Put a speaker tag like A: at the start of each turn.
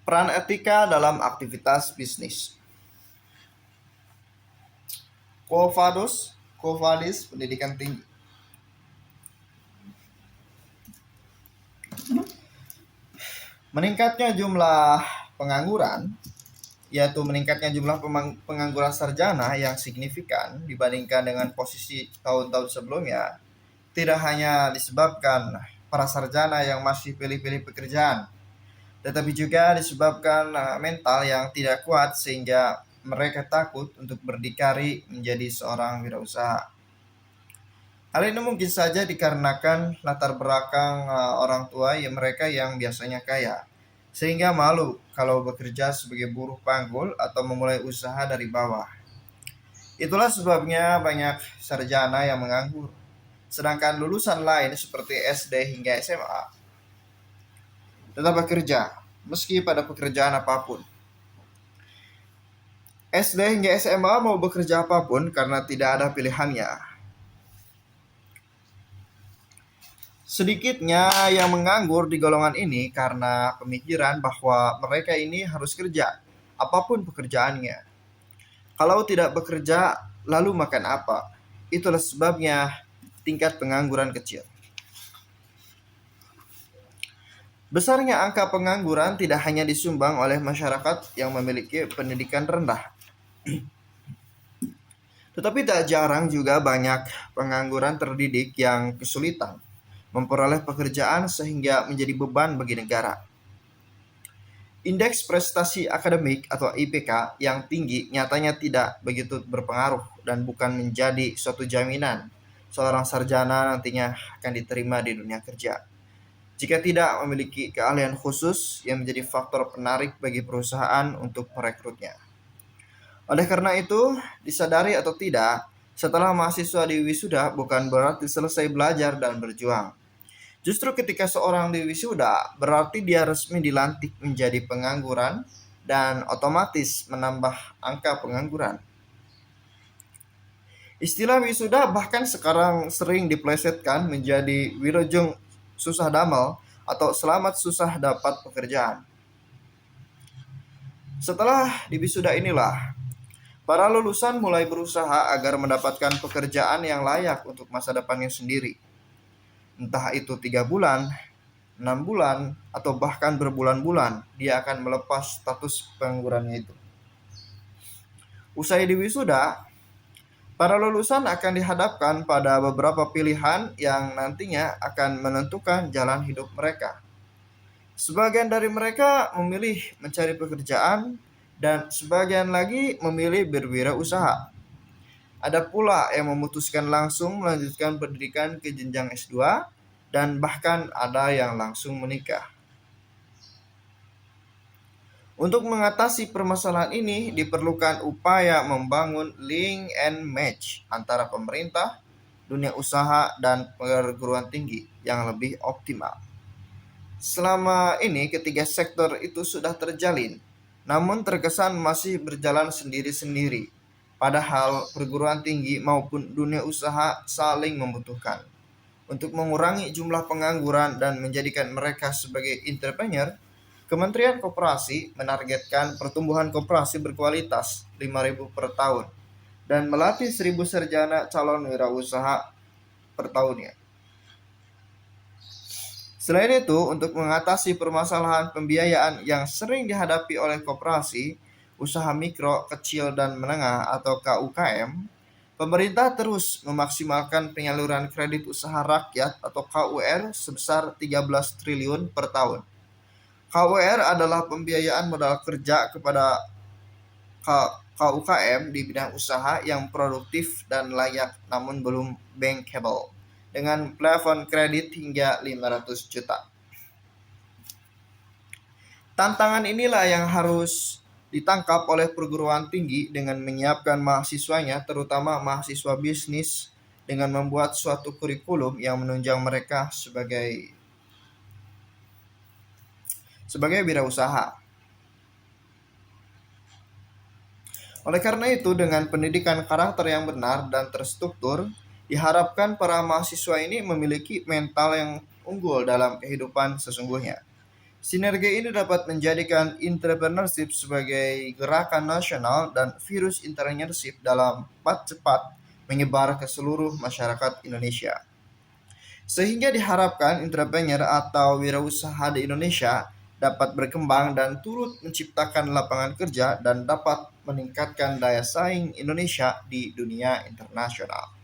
A: Peran etika dalam aktivitas bisnis. Quo Vadis Pendidikan Tinggi. Meningkatnya jumlah pengangguran, yaitu meningkatnya jumlah pengangguran sarjana yang signifikan dibandingkan dengan posisi tahun-tahun sebelumnya, tidak hanya disebabkan para sarjana yang masih pilih-pilih pekerjaan, tetapi juga disebabkan mental yang tidak kuat sehingga mereka takut untuk berdikari menjadi seorang wirausaha. Hal ini mungkin saja dikarenakan latar belakang orang tua mereka yang biasanya kaya, sehingga malu kalau bekerja sebagai buruh panggul atau memulai usaha dari bawah. Itulah sebabnya banyak sarjana yang menganggur, sedangkan lulusan lain seperti SD hingga SMA tetap bekerja, meski pada pekerjaan apapun. SD hingga SMA mau bekerja apapun karena tidak ada pilihannya. Sedikitnya yang menganggur di golongan ini karena pemikiran bahwa mereka ini harus kerja, apapun pekerjaannya. Kalau tidak bekerja, lalu makan apa? Itulah sebabnya tingkat pengangguran kecil. Besarnya angka pengangguran tidak hanya disumbang oleh masyarakat yang memiliki pendidikan rendah, tetapi tak jarang juga banyak pengangguran terdidik yang kesulitan memperoleh pekerjaan sehingga menjadi beban bagi negara. Indeks prestasi akademik atau IPK yang tinggi nyatanya tidak begitu berpengaruh dan bukan menjadi suatu jaminan seorang sarjana nantinya akan diterima di dunia kerja. Jika tidak memiliki keahlian khusus yang menjadi faktor penarik bagi perusahaan untuk merekrutnya. Oleh karena itu, disadari atau tidak, setelah mahasiswa di wisuda bukan berarti selesai belajar dan berjuang. Justru ketika seorang diwisuda, berarti dia resmi dilantik menjadi pengangguran dan otomatis menambah angka pengangguran. Istilah wisuda bahkan sekarang sering diplesetkan menjadi wirojeng susah damel atau selamat susah dapat pekerjaan. Setelah diwisuda inilah, para lulusan mulai berusaha agar mendapatkan pekerjaan yang layak untuk masa depannya sendiri. Entah itu 3 bulan, 6 bulan, atau bahkan berbulan-bulan, dia akan melepas status penganggurannya itu. Usai diwisuda, para lulusan akan dihadapkan pada beberapa pilihan yang nantinya akan menentukan jalan hidup mereka. Sebagian dari mereka memilih mencari pekerjaan dan sebagian lagi memilih berwirausaha. Ada pula yang memutuskan langsung melanjutkan pendidikan ke jenjang S2 dan bahkan ada yang langsung menikah. Untuk mengatasi permasalahan ini diperlukan upaya membangun link and match antara pemerintah, dunia usaha, dan perguruan tinggi yang lebih optimal. Selama ini ketiga sektor itu sudah terjalin, namun terkesan masih berjalan sendiri-sendiri. Padahal perguruan tinggi maupun dunia usaha saling membutuhkan. Untuk mengurangi jumlah pengangguran dan menjadikan mereka sebagai entrepreneur, Kementerian Koperasi menargetkan pertumbuhan koperasi berkualitas 5.000 per tahun dan melatih 1.000 sarjana calon wirausaha per tahunnya. Selain itu, untuk mengatasi permasalahan pembiayaan yang sering dihadapi oleh koperasi, usaha mikro, kecil, dan menengah atau KUKM, pemerintah terus memaksimalkan penyaluran kredit usaha rakyat atau KUR sebesar 13 triliun per tahun. KUR adalah pembiayaan modal kerja kepada KUKM di bidang usaha yang produktif dan layak namun belum bankable dengan plafon kredit hingga 500 juta. Tantangan inilah yang harus ditangkap oleh perguruan tinggi dengan menyiapkan mahasiswanya, terutama mahasiswa bisnis, dengan membuat suatu kurikulum yang menunjang mereka sebagai wirausaha. Oleh karena itu, dengan pendidikan karakter yang benar dan terstruktur, diharapkan para mahasiswa ini memiliki mental yang unggul dalam kehidupan sesungguhnya. Sinergi ini dapat menjadikan entrepreneurship sebagai gerakan nasional dan virus entrepreneurship dalam cepat menyebar ke seluruh masyarakat Indonesia. Sehingga diharapkan entrepreneur atau wirausaha di Indonesia dapat berkembang dan turut menciptakan lapangan kerja dan dapat meningkatkan daya saing Indonesia di dunia internasional.